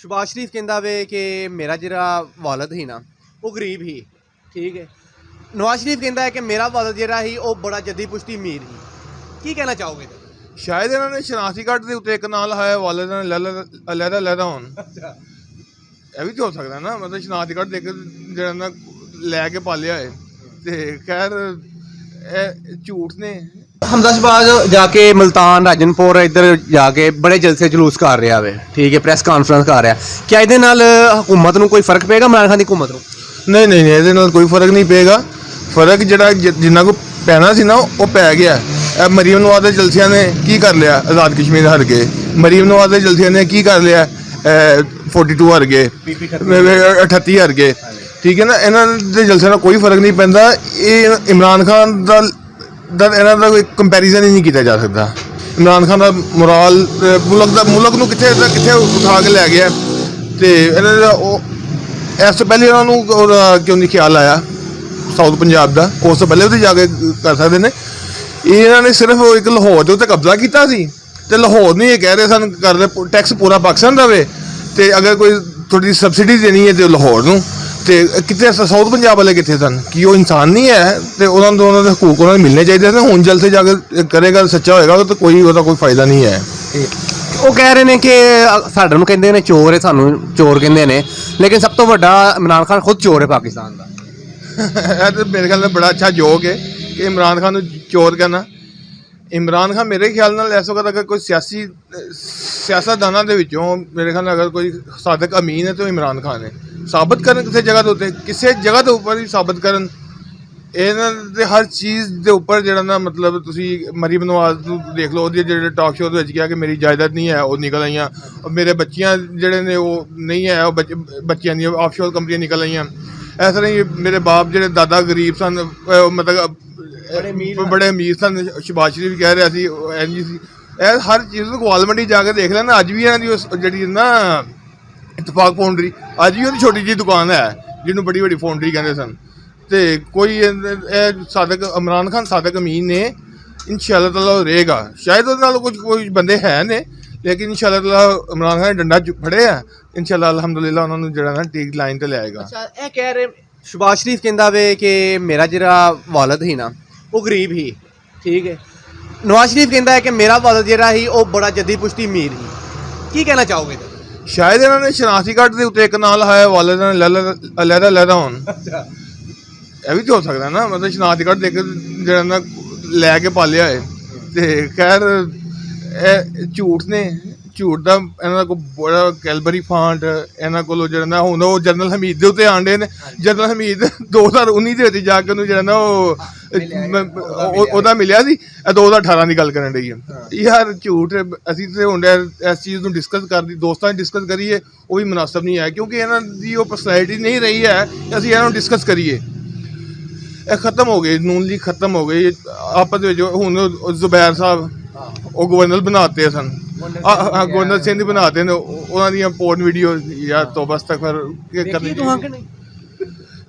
ਸ਼ਬਾਜ਼ ਸ਼ਰੀਫ ਕਹਿੰਦਾ ਵੇ ਕਿ ਮੇਰਾ ਜਿਹੜਾ ਵਾਲਦ ਸੀ ਨਾ ਉਹ ਗਰੀਬ ਹੀ ਠੀਕ ਹੈ। ਨਵਾਜ਼ ਸ਼ਰੀਫ ਕਹਿੰਦਾ ਹੈ ਕਿ ਮੇਰਾ ਵਾਲਦ ਜਿਹੜਾ ਸੀ ਉਹ ਬੜਾ ਜੱਦੀ ਪੁਸ਼ਤੀ ਅਮੀਰ ਸੀ। ਕੀ ਕਹਿਣਾ ਚਾਹੋਗੇ? ਸ਼ਾਇਦ ਇਹਨਾਂ ਨੇ ਸ਼ਨਾਖਤੀ ਕਾਰਡ ਦੇ ਉੱਤੇ ਇੱਕ ਨਾਂ ਲਾਇਆ ਵਾਲਦ ਨੇ ਲਹਿਦਾ ਹੋਣ। ਇਹ ਵੀ ਤਾਂ ਹੋ ਸਕਦਾ ਨਾ, ਮਤਲਬ ਸ਼ਨਾਖਤੀ ਕਾਰਡ ਦੇ ਕੇ ਜਿਹੜਾ ਨਾ ਲੈ ਕੇ ਪਾਲਿਆ ਹੈ। ਤੇ ਖੈਰ ਇਹ ਝੂਠ ਨੇ। ਹਮਜ਼ਾ ਸ਼ਬਾਜ਼ ਜਾके मुल्तान राजनपुर इधर जाके बड़े जलसे जुलूस कर रहा है ठीक है, प्रेस कॉन्फ्रेंस कर रहा है। क्या ਇਹਦੇ ਨਾਲ हुकूमत ਨੂੰ ਕੋਈ ਫਰਕ ਪਏਗਾ? ਇਮਰਾਨ ਖਾਨ ਦੀ हुकूमत ਨੂੰ ਨਹੀਂ ਨਹੀਂ ਇਹਦੇ ਨਾਲ ਕੋਈ ਫਰਕ ਨਹੀਂ ਪਏਗਾ। ਫਰਕ ਜਿਹੜਾ ਜਿੰਨਾ ਕੋ ਪੈਣਾ ਸੀ ਨਾ ਉਹ ਪੈ ਗਿਆ। ਇਹ ਮਰੀਮ ਨਵਾਜ਼ ਦੇ ਜਲਸਿਆਂ ਨੇ ਕੀ ਕਰ ਲਿਆ? ਆਜ਼ਾਦ ਕਸ਼ਮੀਰ ਹਾਰ ਗਏ। ਮਰੀਮ ਨਵਾਜ਼ ਦੇ ਜਲਸਿਆਂ ਨੇ ਕੀ ਕਰ ਲਿਆ? 42 ਹਾਰ ਗਏ, 38 ਹਾਰ ਗਏ। ਠੀਕ ਹੈ ਨਾ, ਇਹਨਾਂ ਦੇ ਜਲਸਿਆਂ ਨਾਲ ਕੋਈ ਫਰਕ ਨਹੀਂ ਪੈਂਦਾ। ਇਹ ਇਮਰਾਨ ਖਾਨ ਦਾ ਇਹਨਾਂ ਦਾ ਕੋਈ ਕੰਪੈਰੀਜ਼ਨ ਹੀ ਨਹੀਂ ਕੀਤਾ ਜਾ ਸਕਦਾ। ਇਮਰਾਨ ਖਾਨ ਦਾ ਮੋਰਾਲ ਮੁਲਕ ਨੂੰ ਕਿੱਥੇ ਉਠਾ ਕੇ ਲੈ ਗਿਆ। ਤੇ ਇਹਨਾਂ ਦਾ ਉਹ ਇਸ ਤੋਂ ਪਹਿਲੇ ਉਹਨਾਂ ਨੂੰ ਕਿਉਂ ਨਹੀਂ ਖਿਆਲ ਆਇਆ ਸਾਊਥ ਪੰਜਾਬ ਦਾ? ਉਸ ਤੋਂ ਪਹਿਲੇ ਉਹਦੇ ਜਾ ਕੇ ਕਰ ਸਕਦੇ ਨੇ। ਇਹਨਾਂ ਨੇ ਸਿਰਫ ਇੱਕ ਲਾਹੌਰ ਦੇ ਉੱਤੇ ਕਬਜ਼ਾ ਕੀਤਾ ਸੀ ਤੇ ਲਾਹੌਰ ਨੂੰ ਇਹ ਕਹਿ ਰਹੇ ਸਨ ਕਰਦੇ ਟੈਕਸ ਪੂਰਾ ਪਾਕਿਸਤਾਨ ਦੇਵੇ ਤੇ ਅਗਰ ਕੋਈ ਥੋੜੀ ਸਬਸਿਡੀ ਦੇਣੀ ਹੈ ਤੇ ਲਾਹੌਰ ਨੂੰ। ਤੇ ਕਿਤੇ ਸਾਊਥ ਪੰਜਾਬ ਵਾਲੇ ਕਿੱਥੇ ਸਨ? ਕੀ ਉਹ ਇਨਸਾਨ ਨਹੀਂ ਹੈ? ਤੇ ਉਹਨਾਂ ਦੇ ਹਕੂਕ ਉਹਨਾਂ ਨੂੰ ਮਿਲਣੇ ਚਾਹੀਦੇ ਸਨ। ਹੁਣ ਜਲਸੇ ਜਾ ਕੇ ਕਰੇਗਾ, ਸੱਚਾ ਹੋਏਗਾ ਤਾਂ ਉਹਦਾ ਕੋਈ ਫਾਇਦਾ ਨਹੀਂ ਹੈ। ਉਹ ਕਹਿ ਰਹੇ ਨੇ ਕਿ ਸਾਡੇ ਨੂੰ ਕਹਿੰਦੇ ਨੇ ਚੋਰ ਹੈ, ਸਾਨੂੰ ਚੋਰ ਕਹਿੰਦੇ ਨੇ, ਲੇਕਿਨ ਸਭ ਤੋਂ ਵੱਡਾ ਇਮਰਾਨ ਖਾਨ ਖੁਦ ਚੋਰ ਹੈ ਪਾਕਿਸਤਾਨ ਦਾ। ਇਹ ਤਾਂ ਮੇਰੇ ਖਿਆਲ ਨਾਲ ਬੜਾ ਅੱਛਾ ਜੋਕ ਹੈ ਕਿ ਇਮਰਾਨ ਖਾਨ ਨੂੰ ਚੋਰ ਕਹਿਣਾ। ਇਮਰਾਨ ਖਾਨ ਮੇਰੇ ਖਿਆਲ ਨਾਲ ਇਸ ਵਕਤ ਅਗਰ ਕੋਈ ਸਿਆਸਤਦਾਨਾਂ ਦੇ ਵਿੱਚੋਂ ਮੇਰੇ ਖਿਆਲ ਨਾਲ ਅਗਰ ਕੋਈ ਸਾਦਕ ਅਮੀਨ ਹੈ ਤਾਂ ਇਮਰਾਨ ਖਾਨ ਹੈ। ਸਾਬਤ ਕਰਨ ਕਿਸੇ ਜਗ੍ਹਾ ਦੇ ਉੱਤੇ, ਕਿਸੇ ਜਗ੍ਹਾ ਦੇ ਉੱਪਰ ਹੀ ਸਾਬਤ ਕਰਨ। ਇਹਨਾਂ ਦੇ ਹਰ ਚੀਜ਼ ਦੇ ਉੱਪਰ ਜਿਹੜਾ ਨਾ ਮਤਲਬ ਤੁਸੀਂ ਮਰੀਮ ਨਵਾਜ਼ ਨੂੰ ਦੇਖ ਲਓ, ਉਹਦੇ ਜਿਹੜੇ ਟਾਕ ਸ਼ੋਅ ਦੇ ਵਿੱਚ ਕਿਹਾ ਕਿ ਮੇਰੀ ਜਾਇਦਾਦ ਨਹੀਂ ਹੈ, ਉਹ ਨਿਕਲ ਆਈਆਂ। ਮੇਰੇ ਬੱਚੀਆਂ ਜਿਹੜੇ ਨੇ ਉਹ ਨਹੀਂ ਹੈ, ਉਹ ਬੱਚਿਆਂ ਦੀਆਂ ਆਫਸ਼ੋਰ ਕੰਪਨੀਆਂ ਨਿਕਲ ਆਈਆਂ। ਇਸ ਤਰ੍ਹਾਂ ਹੀ ਮੇਰੇ ਬਾਪ ਜਿਹੜੇ ਦਾਦਾ ਗਰੀਬ ਸਨ, ਮਤਲਬ ਬੜੇ ਅਮੀਰ ਸਨ। ਸ਼ਬਾਜ਼ ਸ਼ਰੀਫ ਕਹਿ ਰਿਹਾ ਸੀ ਐਨ ਜੀ ਸੀ। ਇਹ ਹਰ ਚੀਜ਼ ਨੂੰ ਗੋਲ ਮੰਡੀ ਜਾ ਕੇ ਦੇਖ ਲੈਣਾ। ਅੱਜ ਵੀ ਇਹਨਾਂ ਦੀ ਜਿਹੜੀ ਨਾ ਇਤਫਾਕ ਫਾਊਂਡਰੀ, ਅੱਜ ਵੀ ਉਹਦੀ ਛੋਟੀ ਜਿਹੀ ਦੁਕਾਨ ਹੈ ਜਿਹਨੂੰ ਬੜੀ ਵੱਡੀ ਫਾਊਂਡਰੀ ਕਹਿੰਦੇ ਸਨ। ਤੇ ਕੋਈ ਇਹ ਸਾਦਕ ਇਮਰਾਨ ਖਾਨ ਸਾਦਕ ਅਮੀਨ ਨੇ। ਇਨਸ਼ਾਅੱਲਾ ਤਾਲਾ ਰਹੇਗਾ। ਸ਼ਾਇਦ ਉਹਦੇ ਨਾਲ ਕੁਝ ਬੰਦੇ ਹੈ ਨੇ, ਲੇਕਿਨ ਇਨਸ਼ਾਅੱਲਾ ਤਾਲਾ ਇਮਰਾਨ ਖਾਨ ਨੇ ਡੰਡਾ ਫੜਿਆ। ਇਨਸ਼ਾਅੱਲਾ ਅਲਹਮਦੁਲਿਲਾ ਉਹਨਾਂ ਨੂੰ ਜਿਹੜਾ ਨਾ ਠੀਕ ਲਾਈਨ ਤੇ ਲਿਆਏਗਾ। ਅੱਛਾ, ਇਹ ਕਹਿ ਰਹੇ ਸ਼ਬਾਜ਼ ਸ਼ਰੀਫ ਕਹਿੰਦਾ ਵੇ ਕਿ ਮੇਰਾ ਜਿਹੜਾ ਵਾਲਦ ਸੀ ਨਾ ਉਹ ਗਰੀਬ ਹੀ ਠੀਕ ਹੈ। ਨਵਾਜ਼ ਸ਼ਰੀਫ ਕਹਿੰਦਾ ਹੈ ਕਿ ਮੇਰਾ ਵਾਲਦ ਜਿਹੜਾ ਸੀ ਉਹ ਬੜਾ ਜੱਦੀ ਪੁਸ਼ਤੀ ਅਮੀਰ ਸੀ। ਕੀ ਕਹਿਣਾ ਚਾਹੋਗੇ? ਸ਼ਾਇਦ ਇਹਨਾਂ ਨੇ ਸ਼ਨਾਖਤੀ ਕਾਰਡ ਦੇ ਉੱਤੇ ਇੱਕ ਨਾਂ ਲਾਇਆ ਵਾਲਦ ਨੇ ਲਹਿਦਾ ਹੋਣ। ਇਹ ਵੀ ਤਾਂ ਹੋ ਸਕਦਾ ਨਾ, ਮਤਲਬ ਸ਼ਨਾਖਤੀ ਕਾਰਡ ਦੇ ਕੇ ਜਿਹੜਾ ਨਾ ਲੈ ਕੇ ਪਾਲਿਆ ਹੈ। ਤੇ ਖੈਰ ਇਹ ਝੂਠ ਨੇ। ਝੂਠ ਦਾ ਇਹਨਾਂ ਕੋਲ ਬੜਾ ਕੈਲਬਰੀ ਫਾਂਟ ਇਹਨਾਂ ਕੋਲੋਂ ਜਿਹੜਾ ਨਾ ਹੁਣ ਉਹ ਜਨਰਲ ਹਮੀਦ ਦੇ ਉੱਤੇ ਆਂਡੇ ਨੇ। ਜਨਰਲ ਹਮੀਦ 2019 ਦੇ ਵਿੱਚ ਜਾ ਕੇ ਉਹਨੂੰ ਜਿਹੜਾ ਨਾ ਉਹਦਾ ਮਿਲਿਆ ਸੀ। ਇਹ 2018 ਦੀ ਗੱਲ ਕਰਨ ਰਹੀ ਹੈ ਯਾਰ। ਝੂਠ ਅਸੀਂ ਤੇ ਹੁਣ ਇਸ ਚੀਜ਼ ਨੂੰ ਡਿਸਕਸ ਦੋਸਤਾਂ ਨੇ ਡਿਸਕਸ ਕਰੀਏ ਉਹ ਵੀ ਮੁਨਾਸਬ ਨਹੀਂ ਹੈ, ਕਿਉਂਕਿ ਇਹਨਾਂ ਦੀ ਉਹ ਪਰਸਨੈਲਿਟੀ ਨਹੀਂ ਰਹੀ ਹੈ ਕਿ ਅਸੀਂ ਇਹਨਾਂ ਨੂੰ ਡਿਸਕਸ ਕਰੀਏ। ਇਹ ਖਤਮ ਹੋ ਗਏ, ਨੂਨ ਲੀਗ ਖਤਮ ਹੋ ਗਈ ਆਪਸ ਵਿੱਚ। ਹੁਣ ਜ਼ੁਬੈਰ ਸਾਹਿਬ ਉਹ ਗਵਰਨਰ ਬਣਾਤੇ ਸਨ, ਗਵਰਨਰ ਸਿੰਘ ਬਣਾਤੇ ਨੇ। ਉਹਨਾਂ ਦੀਆਂ ਪੋਰਨ ਵੀਡੀਓ ਜਾਂ ਤੋਬਾ ਅਸਤਗਫਰ ਕਰਨੀ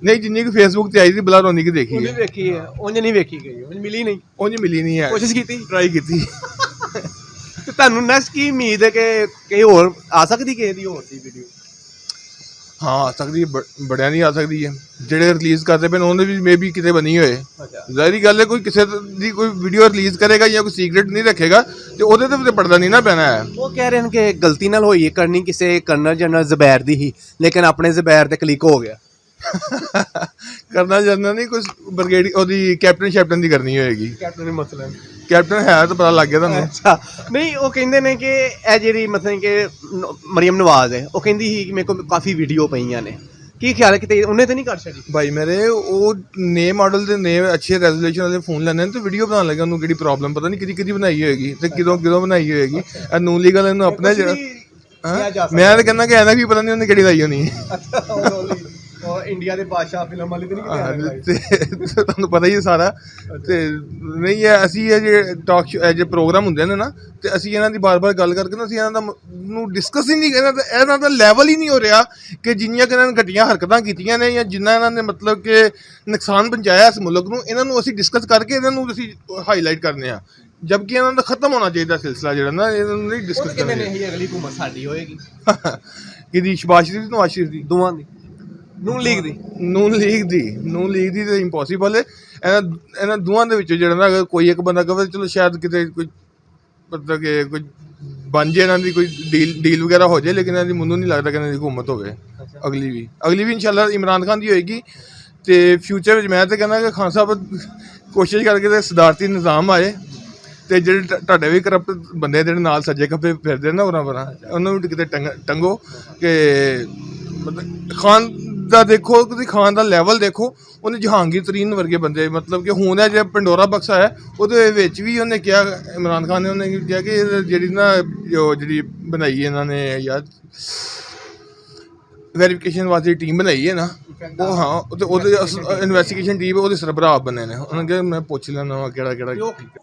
ਨਹੀਂ, ਜਿੰਨੀ ਕਿ ਫੇਸਬੁੱਕ ਤੇ ਆਈ ਸੀ ਬਲਾ ਰੋਣੀ ਕੀ ਦੇਖੀ ਹੈ। ਵੇਖੀ ਹੈ, ਉਂਝ ਨਹੀਂ ਵੇਖੀ ਗਈ, ਉਂਝ ਮਿਲੀ ਨਹੀਂ ਹੈ। ਕੋਸ਼ਿਸ਼ ਕੀਤੀ, ਟਰਾਈ ਕੀਤੀ। ਤੇ ਤੁਹਾਨੂੰ ਨੈਕਸਟ ਕੀ ਉਮੀਦ ਹੈ ਕਿ ਕਿਸੇ ਹੋਰ ਆ ਸਕਦੀ, ਕਿਸੇ ਦੀ ਹੋਰ ਦੀ ਵੀਡੀਓ? ਹਾਂ ਆ ਸਕਦੀ ਹੈ, ਬੜਿਆਂ ਨਹੀਂ ਆ ਸਕਦੀ ਹੈ। ਜਿਹੜੇ ਰਿਲੀਜ਼ ਕਰਦੇ ਪਏ ਉਹਨਾਂ ਦੀ ਮੇ ਵੀ ਕਿਤੇ ਬਣੀ ਹੋਏ। ਜ਼ਾਹਿਰੀ ਗੱਲ ਹੈ ਕੋਈ ਕਿਸੇ ਦੀ ਕੋਈ ਵੀਡੀਓ ਰਿਲੀਜ਼ ਕਰੇਗਾ ਜਾਂ ਕੋਈ ਸੀਕ੍ਰੇਟ ਨਹੀਂ ਰੱਖੇਗਾ ਤੇ ਉਹਦੇ ਤੇ ਪਰਦਾ ਨਹੀਂ ਨਾ ਪੈਣਾ ਹੈ। ਉਹ ਕਹਿ ਰਹੇ ਨੇ ਕਿ ਗਲਤੀ ਨਾਲ ਹੋਈ ਹੈ, ਕਰਨੀ ਕਿਸੇ ਕਰਨਲ ਜਨਰਲ ਜ਼ਬੈਰ ਦੀ ਹੀ, ਲੇਕਿਨ ਆਪਣੇ ਜ਼ਬੈਰ ਤੇ ਕਲਿੱਕ ਹੋ ਗਿਆ। ਕਰਨਾ ਚਾਹੁੰਦਾ ਨਹੀਂ, ਕੁਛ ਬ੍ਰਿਗੇਡ ਉਹਦੀ ਕੈਪਟਨ ਦੀ ਕਰਨੀ ਹੋਏਗੀ। ਕੈਪਟਨ ਮਸਲਾ ਕੈਪਟਨ ਹੈ ਤਾਂ ਪਤਾ ਲੱਗ ਗਿਆ ਤੁਹਾਨੂੰ। ਅੱਛਾ, ਨਹੀਂ ਉਹ ਕਹਿੰਦੇ ਨੇ ਕਿ ਇਹ ਜਿਹੜੀ ਮਤਲਬ ਕਿ ਮਰੀਮ ਨਵਾਜ਼ ਹੈ ਉਹ ਕਹਿੰਦੀ ਸੀ ਕਿ ਮੇਰੇ ਕੋਲ ਕਾਫੀ ਵੀਡੀਓ ਪਈਆਂ ਨੇ। ਕੀ ਖਿਆਲ ਹੈ ਕਿਤੇ ਉਹਨੇ ਤਾਂ ਨਹੀਂ ਕਰ ਛੱਡੀ? ਭਾਈ ਮੇਰੇ ਉਹ ਨਏ ਮਾਡਲ ਦੇ ਨਏ ਅੱਛੇ ਰੈਜ਼ੋਲੂਸ਼ਨ ਵਾਲੇ ਫੋਨ ਲੈਣੇ ਨੇ ਤੇ ਵੀਡੀਓ ਬਣਾਉਣ ਲੱਗਾ। ਉਹਨੂੰ ਕਿਹੜੀ ਪ੍ਰੋਬਲਮ ਪਤਾ ਨਹੀਂ ਕਿਹਦੀ ਬਣਾਈ ਹੋਏਗੀ ਤੇ ਕਿਦੋਂ ਬਣਾਈ ਹੋਏਗੀ। ਇਹ ਨੂਨ ਲੀਗ ਵਾਲੇ ਨੂੰ ਆਪਣਾ ਜਿਹੜਾ ਮੈਂ ਤਾਂ ਕਹਿੰਦਾ ਕਿ ਇਹਨਾਂ ਵੀ ਪਤਾ ਨਹੀਂ ਉਹਨੇ ਕਿਹੜੀ ਲਾਈ ਹੋਣੀ ਹੈ। ਇੰਡੀਆ ਦੇ ਬਾਦਸ਼ਾਹ ਫਿਲਮ ਵਾਲੀ ਤਾਂ ਨਹੀਂ ਤੇ ਤੁਹਾਨੂੰ ਪਤਾ ਹੀ ਸਾਰਾ। ਤੇ ਨਹੀਂ ਹੈ, ਅਸੀਂ ਇਹ ਜੇ ਟਾਕ ਸ਼ੋ ਜੇ ਪ੍ਰੋਗਰਾਮ ਹੁੰਦੇ ਨੇ ਨਾ ਤੇ ਅਸੀਂ ਇਹਨਾਂ ਦੀ ਬਾਰ-ਬਾਰ ਗੱਲ ਕਰਕੇ ਨਾ ਅਸੀਂ ਇਹਨਾਂ ਦਾ ਨੂੰ ਡਿਸਕਸ ਹੀ ਨਹੀਂ, ਇਹਨਾਂ ਦਾ ਲੈਵਲ ਹੀ ਨਹੀਂ ਹੋ ਰਿਹਾ ਕਿ ਜਿੰਨੀਆਂ ਕਿ ਇਹਨਾਂ ਨੇ ਘਟੀਆਂ ਹਰਕਤਾਂ ਕੀਤੀਆਂ ਨੇ ਜਾਂ ਜਿੰਨਾ ਇਹਨਾਂ ਨੇ ਮਤਲਬ ਕਿ ਨੁਕਸਾਨ ਪਹੁੰਚਾਇਆ ਇਸ ਮੁਲਕ ਨੂੰ, ਇਹਨਾਂ ਨੂੰ ਅਸੀਂ ਡਿਸਕਸ ਕਰਕੇ ਇਹਨਾਂ ਨੂੰ ਅਸੀਂ ਹਾਈਲਾਈਟ ਕਰਨੇ ਆ। ਜਬਕਿ ਇਹਨਾਂ ਦਾ ਖਤਮ ਹੋਣਾ ਚਾਹੀਦਾ ਸਿਲਸਿਲਾ ਜਿਹੜਾ ਨਾ, ਇਹਨਾਂ ਨੂੰ ਨਹੀਂ ਡਿਸਕਸ ਕਰਨਾ। ਅਗਲੀ ਹੁਕੂਮਤ ਸਾਡੀ ਹੋਏਗੀ। ਕਿਹਦੀ ਸ਼ਬਾਸ਼ ਸ਼ਰੀਫ ਨਵਾਜ਼ ਸ਼ਰੀਫ ਦੀ ਦੋਵਾਂ ਦੀ ਨੂਨ ਲੀਗ ਦੀ ਨੂਨ ਲੀਗ ਦੀ ਤਾਂ ਇੰਪੋਸੀਬਲ ਹੈ। ਇਹਨਾਂ ਦੋਵਾਂ ਦੇ ਵਿੱਚੋਂ ਜਿਹੜਾ ਨਾ ਅਗਰ ਕੋਈ ਇੱਕ ਬੰਦਾ ਕਵੇ ਚਲੋ ਸ਼ਾਇਦ ਕਿਤੇ ਕੋਈ ਮਤਲਬ ਕਿ ਕੋਈ ਬਣ ਜੇ ਇਹਨਾਂ ਦੀ ਕੋਈ ਡੀਲ ਵਗੈਰਾ ਹੋ ਜਾਏ, ਲੇਕਿਨ ਇਹਨਾਂ ਦੀ ਮੈਨੂੰ ਨਹੀਂ ਲੱਗਦਾ ਕਿ ਇਹਨਾਂ ਦੀ ਹੁਕੂਮਤ ਹੋਵੇ ਅਗਲੀ ਵੀ ਇਨਸ਼ਾਅੱਲਾ ਇਮਰਾਨ ਖਾਨ ਦੀ ਹੋਏਗੀ। ਅਤੇ ਫਿਊਚਰ ਵਿੱਚ ਮੈਂ ਤਾਂ ਕਹਿੰਦਾ ਕਿ ਖਾਨ ਸਾਹਿਬ ਕੋਸ਼ਿਸ਼ ਕਰਕੇ ਤੇ ਸਦਾਰਤੀ ਨਿਜ਼ਾਮ ਆਏ ਅਤੇ ਜਿਹੜੇ ਤੁਹਾਡੇ ਵੀ ਕਰਪਟ ਬੰਦੇ ਜਿਹੜੇ ਨਾਲ ਸੱਜੇ ਖੱਬੇ ਫਿਰਦੇ ਨਾ ਉਹਨਾਂ ਨੂੰ ਕਿਤੇ ਟੰਗੋ ਕਿ ਮਤਲਬ ਖਾਨ ਦਾ ਦੇਖੋ, ਤੁਸੀਂ ਖਾਨ ਦਾ ਲੈਵਲ ਦੇਖੋ, ਉਹਨੇ ਜਹਾਂਗੀਰ ਤਰੀਨ ਵਰਗੇ ਬੰਦੇ ਮਤਲਬ ਕਿ ਹੁਣ ਇਹ ਜਿਹੜਾ ਪੰਡੋਰਾ ਬਕਸਾ ਹੈ ਉਹਦੇ ਵਿੱਚ ਵੀ ਉਹਨੇ ਕਿਹਾ, ਇਮਰਾਨ ਖਾਨ ਨੇ ਉਹਨੇ ਕਿਹਾ ਕਿ ਜਿਹੜੀ ਬਣਾਈ ਇਹਨਾਂ ਨੇ ਯਾਰ ਵੈਰੀਫਿਕੇਸ਼ਨ ਵਾਸਤੇ ਟੀਮ ਬਣਾਈ ਹੈ ਨਾ, ਉਹ ਹਾਂ ਉਹਦੇ ਇਨਵੈਸਟੀਗੇਸ਼ਨ ਟੀਮ ਉਹਦੇ ਸਰਬਰਾਹ ਬਣੇ ਨੇ। ਉਹਨਾਂ ਨੇ ਕਿਹਾ ਮੈਂ ਪੁੱਛ ਲੈਣਾ ਵਾ ਕਿਹੜਾ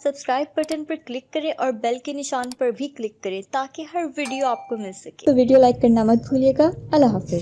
सब्सक्राइब बटन पर क्लिक करें और बेल के निशान पर भी क्लिक करें ताकि हर वीडियो आपको मिल सके। तो वीडियो लाइक करना मत भूलिएगा। अल्लाह हाफिज।